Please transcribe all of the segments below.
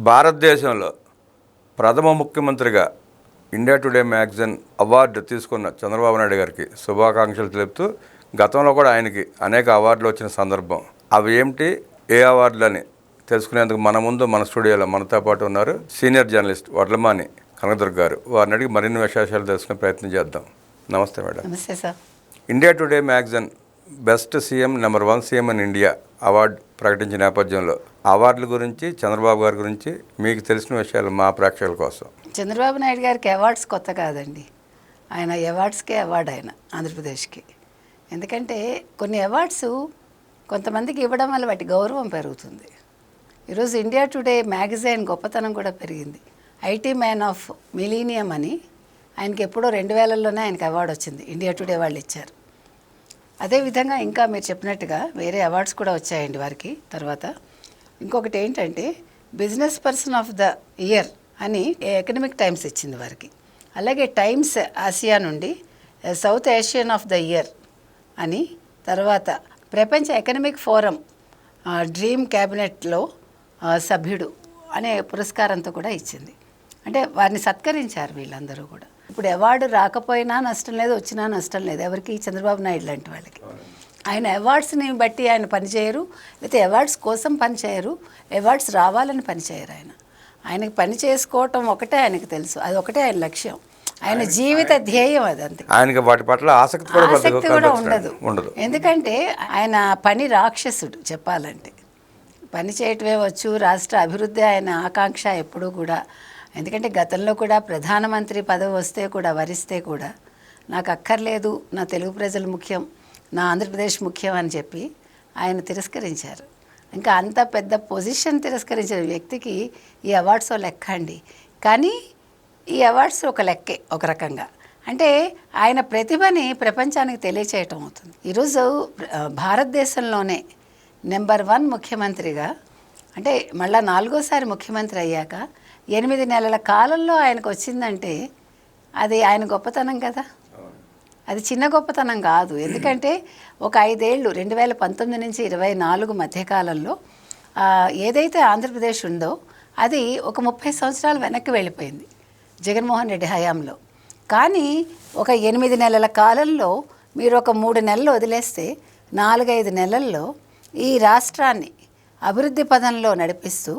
భారతదేశంలో ప్రథమ ముఖ్యమంత్రిగా ఇండియా టుడే మ్యాగజైన్ అవార్డు తీసుకున్న చంద్రబాబు నాయుడు గారికి శుభాకాంక్షలు తెలుపుతూ గతంలో కూడా ఆయనకి అనేక అవార్డులు వచ్చిన సందర్భం. అవి ఏమిటి, ఏ అవార్డులని తెలుసుకునేందుకు మన స్టూడియోలో మనతో పాటు ఉన్నారు సీనియర్ జర్నలిస్ట్ వడ్లమాని కనకదుర్గ గారు. వారిని అడిగి మరిన్ని విశేషాలు తెలుసుకునే ప్రయత్నం చేద్దాం. నమస్తే మేడం. నమస్తే sir. India today magazine best CM #1 CM in India award ప్రకటించిన నేపథ్యంలో అవార్డుల గురించి, చంద్రబాబు గారి గురించి మీకు తెలిసిన విషయాలు మా ప్రేక్షకుల కోసం. చంద్రబాబు నాయుడు గారికి అవార్డ్స్ కొత్త కాదండి. ఆయన అవార్డ్స్కే అవార్డు ఆయన ఆంధ్రప్రదేశ్కి. ఎందుకంటే కొన్ని అవార్డ్స్ కొంతమందికి ఇవ్వడం వల్ల వాటి గౌరవం పెరుగుతుంది. ఈరోజు ఇండియా టుడే మ్యాగజైన్ గొప్పతనం కూడా పెరిగింది. ఐటీ మ్యాన్ ఆఫ్ మిలీనియం అని ఆయనకి ఎప్పుడో 2000లోనే ఆయనకి అవార్డు వచ్చింది, ఇండియా టుడే వాళ్ళు ఇచ్చారు. అదేవిధంగా ఇంకా మీరు చెప్పినట్టుగా వేరే అవార్డ్స్ కూడా వచ్చాయండి వారికి. తర్వాత ఇంకొకటి ఏంటంటే business person of the year అని ఎకనమిక్ టైమ్స్ ఇచ్చింది వారికి. అలాగే టైమ్స్ ఆసియా నుండి south Asian of the year అని, తర్వాత ప్రపంచ ఎకనమిక్ ఫోరం డ్రీమ్ క్యాబినెట్లో సభ్యుడు అనే పురస్కారంతో కూడా ఇచ్చింది. అంటే వారిని సత్కరించారు వీళ్ళందరూ కూడా. ఇప్పుడు అవార్డు రాకపోయినా నష్టం లేదు, వచ్చినా నష్టం లేదు ఎవరికి, చంద్రబాబు నాయుడు లాంటి వాళ్ళకి. ఆయన అవార్డ్స్ని బట్టి ఆయన పనిచేయరు, లేకపోతే అవార్డ్స్ కోసం పనిచేయరు, అవార్డ్స్ రావాలని పనిచేయరు. ఆయనకి పని చేసుకోవటం ఒకటే ఆయనకు తెలుసు, అది ఒకటే ఆయన లక్ష్యం, ఆయన జీవిత ధ్యేయం అదంతే. ఆయనకి వాటి పట్ల ఆసక్తి కూడా ఉండదు. ఎందుకంటే ఆయన పని రాక్షసుడు చెప్పాలంటే. పని చేయటమే వచ్చు, రాష్ట్ర అభివృద్ధి ఆయన ఆకాంక్ష ఎప్పుడూ కూడా. ఎందుకంటే గతంలో కూడా ప్రధానమంత్రి పదవి వస్తే కూడా, వరిస్తే కూడా నాకు అక్కర్లేదు, నా తెలుగు ప్రజలు ముఖ్యం, నా ఆంధ్రప్రదేశ్ ముఖ్యం అని చెప్పి ఆయన తిరస్కరించారు. ఇంకా అంత పెద్ద పొజిషన్ తిరస్కరించిన వ్యక్తికి ఈ అవార్డ్స్ లెక్క అండి. కానీ ఈ అవార్డ్స్ ఒక లెక్కే ఒక రకంగా. అంటే ఆయన ప్రతిభని ప్రపంచానికి తెలియచేయటం అవుతుంది. ఈరోజు భారతదేశంలోనే #1 ముఖ్యమంత్రిగా, అంటే మళ్ళా 4వ ముఖ్యమంత్రి అయ్యాక 8 నెలల కాలంలో ఆయనకు వచ్చిందంటే అది ఆయన గొప్పతనం కదా. అది చిన్న గొప్పతనం కాదు. ఎందుకంటే ఒక 5 ఏళ్ళు 2019 నుంచి 24 మధ్యకాలంలో ఏదైతే ఆంధ్రప్రదేశ్ ఉందో అది ఒక 30 సంవత్సరాలు వెనక్కి వెళ్ళిపోయింది జగన్మోహన్ రెడ్డి హయాంలో. కానీ ఒక 8 నెలల కాలంలో మీరు ఒక 3 నెలలు వదిలేస్తే 4-5 నెలల్లో ఈ రాష్ట్రాన్ని అభివృద్ధి పదంలో నడిపిస్తూ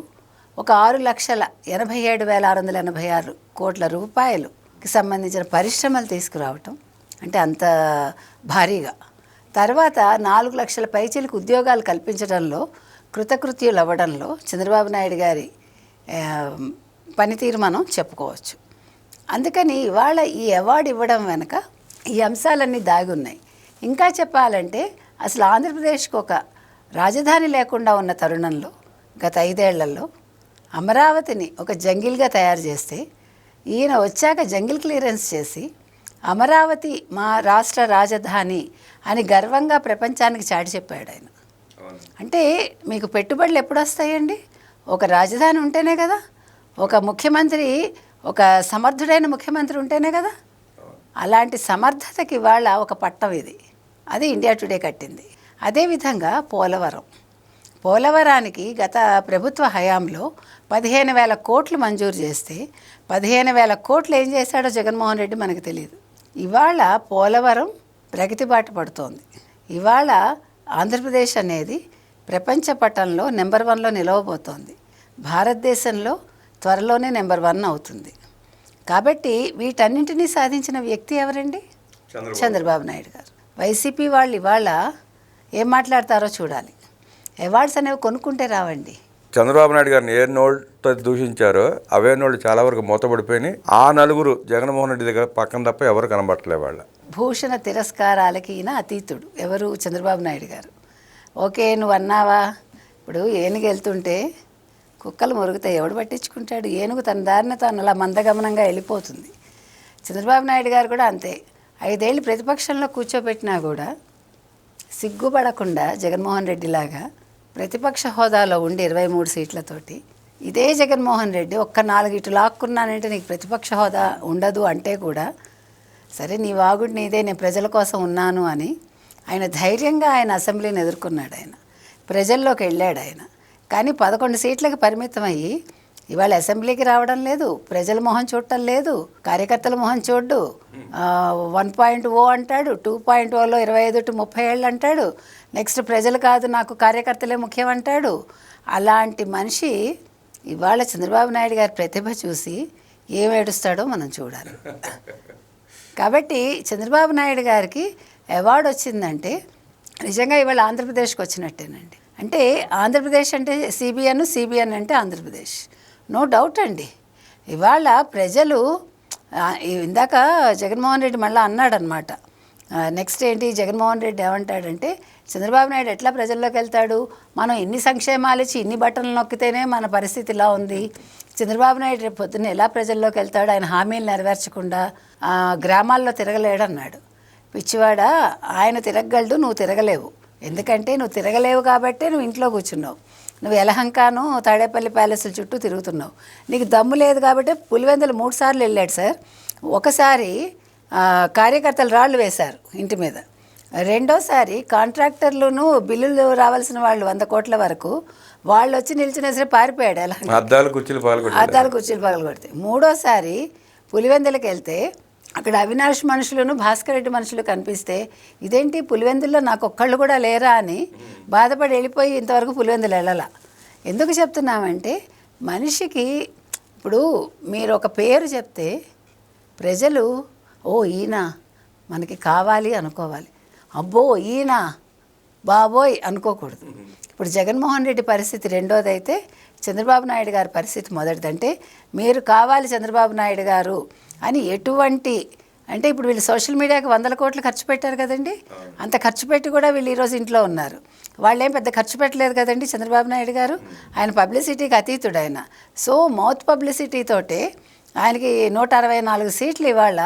ఒక 6,87,686 కోట్ల రూపాయలుకి సంబంధించిన పరిశ్రమలు తీసుకురావటం, అంటే అంత భారీగా. తర్వాత 4 లక్షల పైచీలకు ఉద్యోగాలు కల్పించడంలో కృతకృత్యులు అవ్వడంలో చంద్రబాబు నాయుడు గారి పనితీరు మనం చెప్పుకోవచ్చు. అందుకని ఇవాళ ఈ అవార్డు ఇవ్వడం వెనక ఈ అంశాలన్నీ దాగి ఉన్నాయి. ఇంకా చెప్పాలంటే అసలు ఆంధ్రప్రదేశ్కి ఒక రాజధాని లేకుండా ఉన్న తరుణంలో గత 5 ఏళ్లలో అమరావతిని ఒక జంగిల్గా తయారు చేస్తే ఈయన వచ్చాక జంగిల్ క్లియరెన్స్ చేసి అమరావతి మా రాష్ట్ర రాజధాని అని గర్వంగా ప్రపంచానికి చాటి చెప్పాడు ఆయన. అంటే మీకు పెట్టుబడులు ఎప్పుడు వస్తాయండి? ఒక రాజధాని ఉంటేనే కదా, ఒక ముఖ్యమంత్రి, ఒక సమర్థుడైన ముఖ్యమంత్రి ఉంటేనే కదా. అలాంటి సమర్థతకి ఇవాళ ఒక పట్టం ఇది, అది ఇండియా టుడే కట్టింది. అదేవిధంగా పోలవరానికి గత ప్రభుత్వ హయాంలో 15,000 కోట్లు మంజూరు చేస్తే 15,000 కోట్లు ఏం చేశాడో జగన్మోహన్ రెడ్డి మనకు తెలియదు. ఇవాళ పోలవరం ప్రగతి బాట పడుతోంది. ఇవాళ ఆంధ్రప్రదేశ్ అనేది ప్రపంచ పటంలో #1లో నిలవబోతోంది. భారతదేశంలో త్వరలోనే #1 అవుతుంది. కాబట్టి వీటన్నింటినీ సాధించిన వ్యక్తి ఎవరండి? చంద్రబాబు నాయుడు గారు. వైసీపీ వాళ్ళు ఇవాళ ఏం మాట్లాడతారో చూడాలి. అవార్డ్స్ అనేవి కొనుక్కుంటే రావండి. చంద్రబాబు నాయుడు గారిని ఏ నోళ్ళతో దూషించారో అవే నోళ్ళు చాలా వరకు మూతపడిపోయినాయి. ఆ నలుగురు జగన్మోహన్ రెడ్డి దగ్గర పక్కన తప్ప ఎవరు కనబట్టలే. వాళ్ళ భూషణ తిరస్కారాలకి ఈయన అతీతుడు. ఎవరు? చంద్రబాబు నాయుడు గారు. ఓకే, నువ్వు అన్నావా, ఇప్పుడు ఏనుగు వెళ్తుంటే కుక్కలు మురుగుతాయి, ఎవడు పట్టించుకుంటాడు? ఏనుగు తన దారిన తాను అలా మందగమనంగా వెళ్ళిపోతుంది. చంద్రబాబు నాయుడు గారు కూడా అంతే. 5 ఏళ్ళు ప్రతిపక్షంలో కూర్చోబెట్టినా కూడా సిగ్గుపడకుండా జగన్మోహన్ రెడ్డిలాగా ప్రతిపక్ష హోదాలో ఉండి 23 సీట్లతోటి ఇదే జగన్మోహన్ రెడ్డి ఒక్క 4 ఇటు లాక్కున్నానంటే నీకు ప్రతిపక్ష హోదా ఉండదు అంటే కూడా సరే నీ వాగుడు నీదే, నేను ప్రజల కోసం ఉన్నాను అని ఆయన ధైర్యంగా ఆయన అసెంబ్లీని ఎదుర్కొన్నాడు. ఆయన ప్రజల్లోకి వెళ్ళాడు ఆయన. కానీ 11 సీట్లకు పరిమితం అయ్యి ఇవాళ అసెంబ్లీకి రావడం లేదు, ప్రజల మొహం చూడటం లేదు, కార్యకర్తల మొహం చూడ్డు. 1.0 అంటాడు, 2.0లో 25 to 30 ఏళ్ళు అంటాడు. నెక్స్ట్ ప్రజలు కాదు నాకు కార్యకర్తలే ముఖ్యం అంటాడు. అలాంటి మనిషి ఇవాళ చంద్రబాబు నాయుడు గారి ప్రతిభ చూసి ఏం ఏడుస్తాడో మనం చూడాలి. కాబట్టి చంద్రబాబు నాయుడు గారికి అవార్డు వచ్చిందంటే నిజంగా ఇవాళ ఆంధ్రప్రదేశ్కి వచ్చినట్టేనండి. అంటే ఆంధ్రప్రదేశ్ అంటే సిబిఎన్ అంటే ఆంధ్రప్రదేశ్, నో డౌట్ అండి. ఇవాళ ప్రజలు ఇందాక జగన్మోహన్ రెడ్డి మళ్ళీ అన్నాడనమాట. నెక్స్ట్ ఏంటి జగన్మోహన్ రెడ్డి ఏమంటాడంటే చంద్రబాబు నాయుడు ఎట్లా ప్రజల్లోకి వెళ్తాడు, మనం ఇన్ని సంక్షేమాలు ఇచ్చి ఇన్ని బట్టలు నొక్కితేనే మన పరిస్థితి ఇలా ఉంది. చంద్రబాబు నాయుడు రేపు పొద్దున్న ఎలా ప్రజల్లోకి వెళ్తాడు, ఆయన హామీలు నెరవేర్చకుండా గ్రామాల్లో తిరగలేడన్నాడు. పిచ్చివాడా, ఆయన తిరగలడు, నువ్వు తిరగలేవు. ఎందుకంటే నువ్వు తిరగలేవు కాబట్టే నువ్వు ఇంట్లో కూర్చున్నావు. నువ్వు యలహంకాను తాడేపల్లి ప్యాలెస్ల చుట్టూ తిరుగుతున్నావు. నీకు దమ్ము లేదు కాబట్టి పులివెందులు 3 సార్లు వెళ్ళాడు సార్. ఒకసారి కార్యకర్తలు రాళ్ళు వేశారు ఇంటి మీద, రెండోసారి కాంట్రాక్టర్లును బిల్లులు రావాల్సిన వాళ్ళు 100 కోట్ల వరకు వాళ్ళు వచ్చి నిలిచిన సరే పారిపోయాడు. ఎలా అద్దాలు కుర్చీలు పగలగొడితే. మూడోసారి పులివెందులకు వెళ్తే అక్కడ అవినాష్ మనుషులను భాస్కర్ రెడ్డి మనుషులు కనిపిస్తే ఇదేంటి పులివెందుల్లో నాకు ఒక్కళ్ళు కూడా లేరా అని బాధపడి వెళ్ళిపోయి ఇంతవరకు పులివెందులు వెళ్ళాల. ఎందుకు చెప్తున్నామంటే మనిషికి ఇప్పుడు మీరు ఒక పేరు చెప్తే ప్రజలు ఓ ఈయన మనకి కావాలి అనుకోవాలి, అబ్బో ఈయన బాబోయ్ అనుకోకూడదు. ఇప్పుడు జగన్మోహన్ రెడ్డి పరిస్థితి రెండోదైతే చంద్రబాబు నాయుడు గారి పరిస్థితి మొదటిదంటే మీరు కావాలి చంద్రబాబు నాయుడు గారు అని ఎటువంటి అంటే ఇప్పుడు వీళ్ళు సోషల్ మీడియాకి 100 కోట్లు ఖర్చు పెట్టారు కదండి. అంత ఖర్చు పెట్టి కూడా వీళ్ళు ఈరోజు ఇంట్లో ఉన్నారు. వాళ్ళేం పెద్ద ఖర్చు పెట్టలేదు కదండి చంద్రబాబు నాయుడు గారు. ఆయన పబ్లిసిటీకి అతీతుడు ఆయన. సో మౌత్ పబ్లిసిటీతోటే ఆయనకి 164 సీట్లు ఇవాళ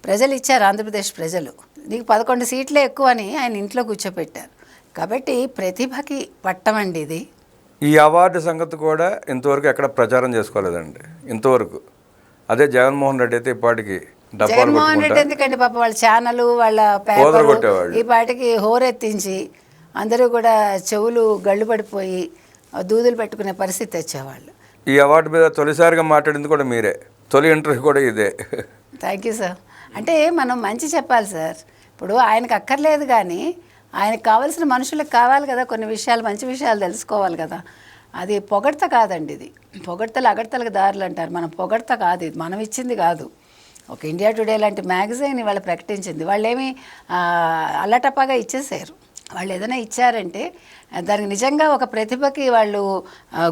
ప్రజలు ఇచ్చారు. ఆంధ్రప్రదేశ్ ప్రజలు నీకు 11 సీట్లే ఎక్కువ అని ఆయన ఇంట్లో కూర్చోపెట్టారు. కాబట్టి ప్రతిభకి పట్టమండి ఇది. ఈ అవార్డు సంగతి కూడా ఇంతవరకు ఎక్కడ ప్రచారం చేసుకోలేదండి ఇంతవరకు. అదే జగన్మోహన్ రెడ్డి అయితే ఇప్పటికి జగన్మోహన్ రెడ్డి ఎందుకండి పాప వాళ్ళ ఛానల్ వాళ్ళ పేపర్ ఈ పాటికి హోరెత్తించి అందరూ కూడా చెవులు గళ్ళు పడిపోయి దూదులు పెట్టుకునే పరిస్థితి తెచ్చేవాళ్ళు. ఈ అవార్డు మీద తొలిసారిగా మాట్లాడింది కూడా మీరే, తొలి ఇంటర్వ్యూ కూడా ఇదే. Thank you sir. అంటే మనం మంచి చెప్పాలి సార్. ఇప్పుడు ఆయనకు అక్కర్లేదు కానీ ఆయనకు కావాల్సిన మనుషులకు కావాలి కదా, కొన్ని విషయాలు మంచి విషయాలు తెలుసుకోవాలి కదా. అది పొగడ్త కాదండి, ఇది పొగడ్తలు అగడ్తలకు దారులు అంటారు. మనం పొగడ్త కాదు, ఇది మనం ఇచ్చింది కాదు. ఒక ఇండియా టుడే లాంటి మ్యాగజైన్ వాళ్ళు ప్రకటించింది. వాళ్ళేమి అల్లటప్పగా ఇచ్చేసారు. వాళ్ళు ఏదైనా ఇచ్చారంటే దానికి నిజంగా ఒక ప్రతిభకి వాళ్ళు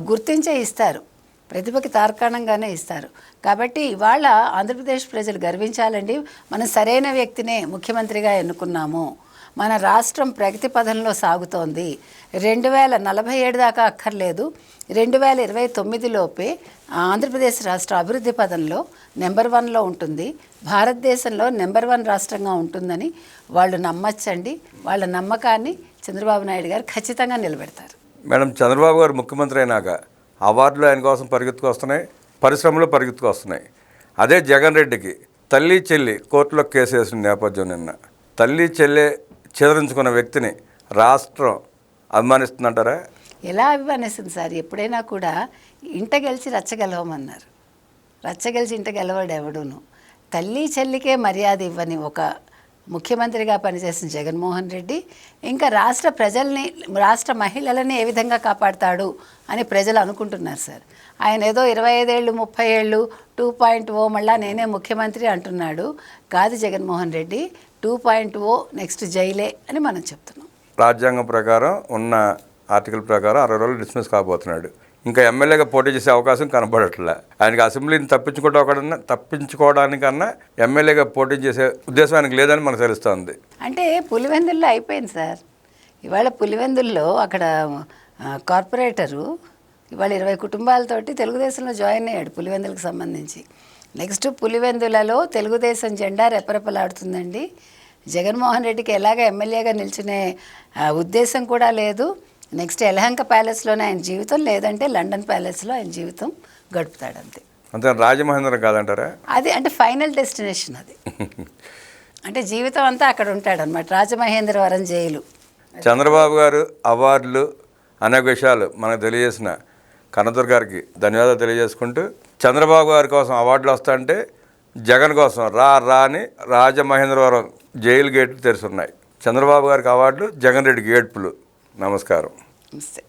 గుర్తించే ఇస్తారు, ప్రతిభకి తార్కాణంగానే ఇస్తారు. కాబట్టి ఇవాళ ఆంధ్రప్రదేశ్ ప్రజలు గర్వించాలండి. మనం సరైన వ్యక్తినే ముఖ్యమంత్రిగా ఎన్నుకున్నాము. మన రాష్ట్రం ప్రగతి పథంలో సాగుతోంది. 2047 దాకా అక్కర్లేదు, 2029లోపే ఆంధ్రప్రదేశ్ రాష్ట్ర అభివృద్ధి పథంలో నెంబర్ 1లో ఉంటుంది, భారతదేశంలో నెంబర్ 1 రాష్ట్రంగా ఉంటుందని వాళ్ళు నమ్మచ్చండి. వాళ్ళ నమ్మకాన్ని చంద్రబాబు నాయుడు గారు ఖచ్చితంగా నిలబెడతారు. మేడం, చంద్రబాబు గారు ముఖ్యమంత్రి అయినాక అవార్డులు ఆయన కోసం పరిగెత్తుకొస్తున్నాయి, పరిశ్రమలు పరిగెత్తుకొస్తున్నాయి. అదే జగన్ రెడ్డికి తల్లి చెల్లి కోర్టులో కేసు వేసిన నేపథ్యం నిన్న. తల్లి చెల్లె చెదరించుకున్న వ్యక్తిని రాష్ట్రం అభిమానిస్తుందంటారా? ఎలా అభిమానిస్తుంది సార్? ఎప్పుడైనా కూడా ఇంట గెలిచి రచ్చ గెలవమన్నారు. రచ్చ గెలిచి ఇంట గెలవాడు ఎవడును. తల్లి చెల్లికే మర్యాద ఇవ్వని ఒక ముఖ్యమంత్రిగా పనిచేసిన జగన్మోహన్ రెడ్డి ఇంకా రాష్ట్ర ప్రజల్ని, రాష్ట్ర మహిళలని ఏ విధంగా కాపాడతాడు అని ప్రజలు అనుకుంటున్నారు సార్. ఆయన ఏదో 25 ఏళ్ళు 30 ఏళ్ళు 2.0 మళ్ళా నేనే ముఖ్యమంత్రి అంటున్నాడు. కాదు జగన్మోహన్ రెడ్డి, 2.0 నెక్స్ట్ జైలే అని మనం చెప్తున్నాం. రాజ్యాంగం ప్రకారం ఉన్న ఆర్టికల్ ప్రకారం 60 రోజులు డిస్మిస్ కాబోతున్నాడు. ఇంకా ఎమ్మెల్యేగా పోటీ చేసే అవకాశం కనబడట్లే. ఆయనకి అసెంబ్లీని తప్పించుకోవడానికన్నా ఎమ్మెల్యేగా పోటీ చేసే ఉద్దేశం ఆయనకు లేదని మనకు తెలుస్తుంది. అంటే పులివెందుల్లో అయిపోయింది సార్. ఇవాళ పులివెందుల్లో అక్కడ కార్పొరేటరు ఇవాళ 20 కుటుంబాలతోటి తెలుగుదేశంలో జాయిన్ అయ్యాడు పులివెందులకు సంబంధించి. నెక్స్ట్ పులివెందులలో తెలుగుదేశం జెండా రెపరెపలాడుతుందండి. జగన్మోహన్ రెడ్డికి ఎలాగ ఎమ్మెల్యేగా నిల్చునే ఉద్దేశం కూడా లేదు. నెక్స్ట్ యలహంక ప్యాలెస్లోనే ఆయన జీవితం, లేదంటే లండన్ ప్యాలెస్లో ఆయన జీవితం గడుపుతాడు అంతే. అంతే. రాజమహేంద్రం కాదంటారా? అది అంటే ఫైనల్ డెస్టినేషన్ అది. అంటే జీవితం అంతా అక్కడ ఉంటాడు అనమాట, రాజమహేంద్రవరం జైలు. చంద్రబాబు గారు అవార్డులు అనేక విషయాలు మనకు తెలియజేసిన కన్నదుర్గ గారికి ధన్యవాదాలు తెలియజేసుకుంటూ, చంద్రబాబు గారి కోసం అవార్డులు వస్తాయంటే జగన్ కోసం రా రా అని రాజమహేంద్రవరం జైలు గేట్లు తెరుచున్నాయి. చంద్రబాబు గారికి అవార్డులు, జగన్ రెడ్డికి ఏడ్పులు. నమస్కారం. నమస్తే.